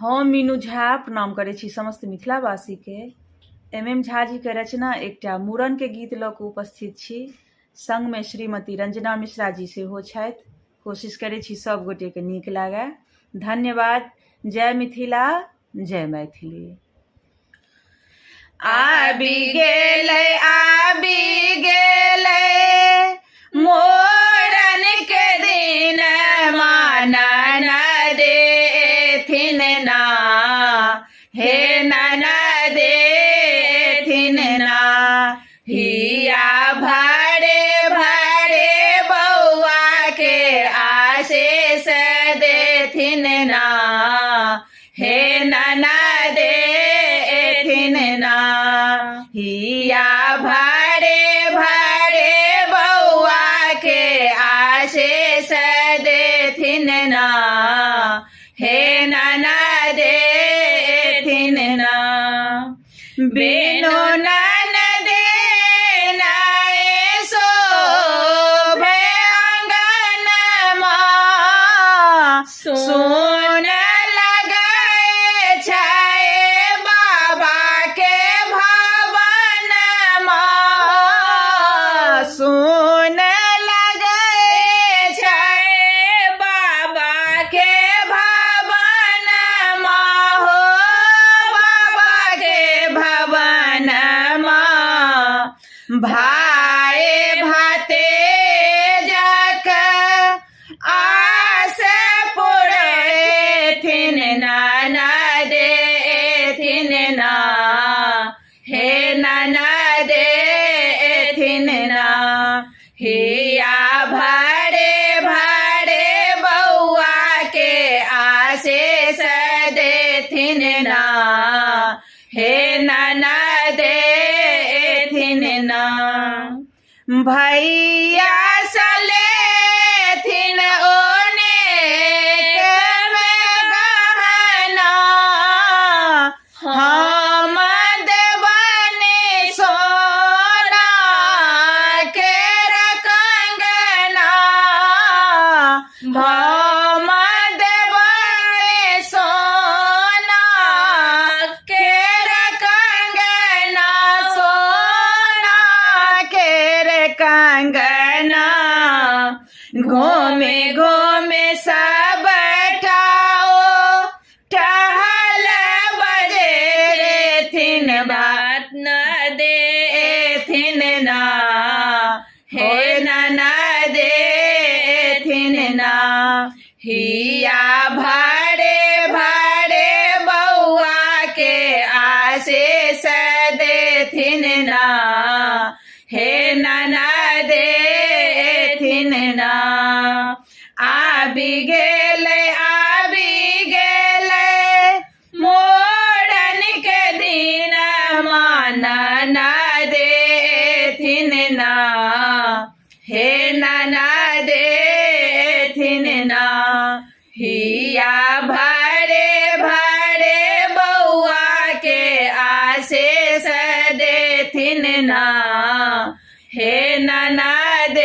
हम मीनू झा प्रणाम करै छी समस्त मिथिलावासीके। MM झा जी के रचना एकटा मूड़न के गीत लऽ कऽ उपस्थित छी। संगमे श्रीमती रंजना मिश्रा जी सेहो छथि। कोशिश करै छी सब गोटेके नीक लागै। धन्यवाद। जय मिथिला, जय मैथिली। आबि गेलै मोरन के दिन, मानन देथिन ना, हे ननद देथिन ना। हिया भरे भरे बौआ के आशीष देथिन ना, हे ननद देथिन ना। हिया भरे भरे बौआ के आशीष देथिन ना, हे ननद देथिन ना। बिनु ननद नाए शोभे अंगनमा, सुन लगाए छै बाबा के भवनमा, सुन लगाए छै बाबा के भवनमा, हो बाबा के भवनमा। भाई भतीजक आस पुरैथिन, ननद देथिन ना, हे ननद देथिन ना। हिया भरे भरे बौआ के आशीष देथिन ना, हे ननद देथिन ना। भैया सलेथिन ओनेक में गहना, हम देबनि सोना केर कंगना, हम देबनि सोना केर कंगना, सोना केर कंगना। घूमे घूमे सब ठाओ टहल बजेथिन, बात न देथिन ना, हे ननद देथिन ना। हिया भरे भरे बौआ के आशीष देथिन ना, हे ननद देथिन ना। आबि गेलै मोरन के दिन, मानन देथिन ना, हे ननद देथिन ना। हिया भरे भरे बौआ के आशीष देथिन ना, हे ननद